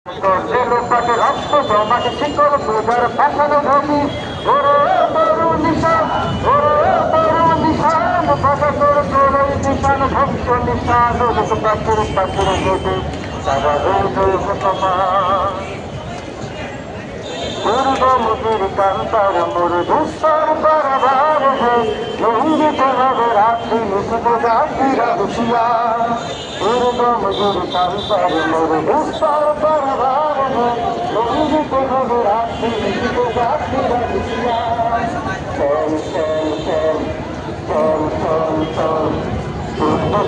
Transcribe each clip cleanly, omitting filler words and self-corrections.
লোকটাকে রক্ত জমাকে শিকল পূজার পাঠানো ধনী ওরে তরুণ নিশান ওরে তরুণ নিশান কথা তোর তোর নিশান ধ্বংস নিশান লোক পাখির পাখির গেটে তারা পূর্বমুখীর কান্তার মোর দুস্তর বারবার লঙ্গিত হবে রাত্রি নিষিদ্ধ যাত্রীরা দুষিয়া পূর্বমুখীর কান্তার মোর দুস্তর বারবার লঙ্গিত হবে রাত্রি নিষিদ্ধ যাত্রীরা দুষিয়া চল চল চল চল চল চল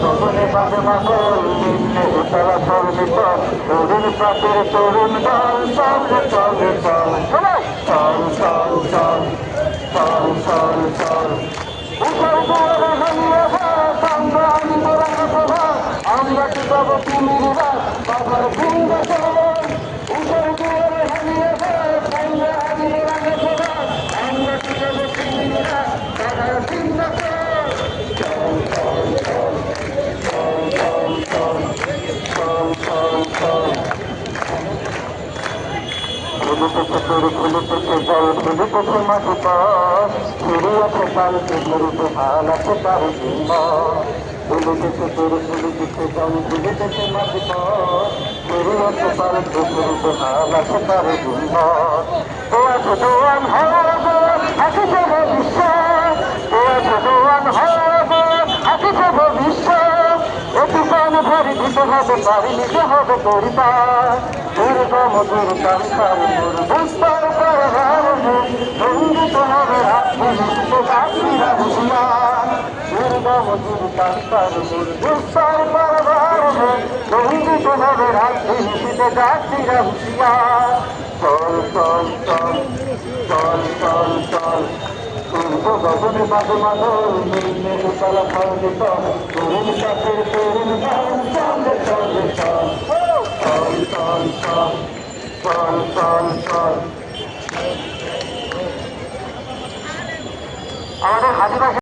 গগনে বাজে মাদল নিম্নে উতলা চলবে চল তরুণ প্রাতের তরুণ দল চল চল চল চল চল চল চল চল চল উঠল দুয়ারে হানিয়ে ভাত আমরা আনবো রাঙা আমরা কি পাবো তুমির রাত বাবার ভুঙ্গা চল উঠল দুয়ারে হানিয়ে ভাত আমরা আনবো রাঙা আমরা কি পাবো তুমির রাত বাবার ভুঙ্গা চল চল চল খুলিতেছে জল খুলিতেছে মাটি পথ ফিরিয়াছে কালকে ধরিতে ভাল আছে তার জিম্ব খুলিতেছে তোর খুলিতেছে জল খুলিতেছে মাটি পথ ফিরিয়াছে কালকে ধরিতে ভাল আছে তার জিম্ব ও আছে দোয়ান হবে হাসিছে ভবিষ্যৎ ও আছে দোয়ান হবে হাসিছে ভবিষ্যৎ এটুকান ভরি দিতে হবে পারি নিতে হবে পরিবার দুর্গমধুর কান্তার মোর দুস্তর পরবার সঙ্গীত হবে রাত্রি যাত্রীরা হুঁশিয়ার দুর্গমধুর কান্তার মোর দুস্তর পরবার সঙ্গীত হবে রাত্রি যাত্রীরা হুঁশিয়ার চল চল চল চল চল চল পূর্ব গগনে মাঝে মাদল নিম্নে উতলা ফলকে চল তরুণ কাছের তরুণ চল চল চল চল চল চল চল চল চল আমাদের হাজিবাসী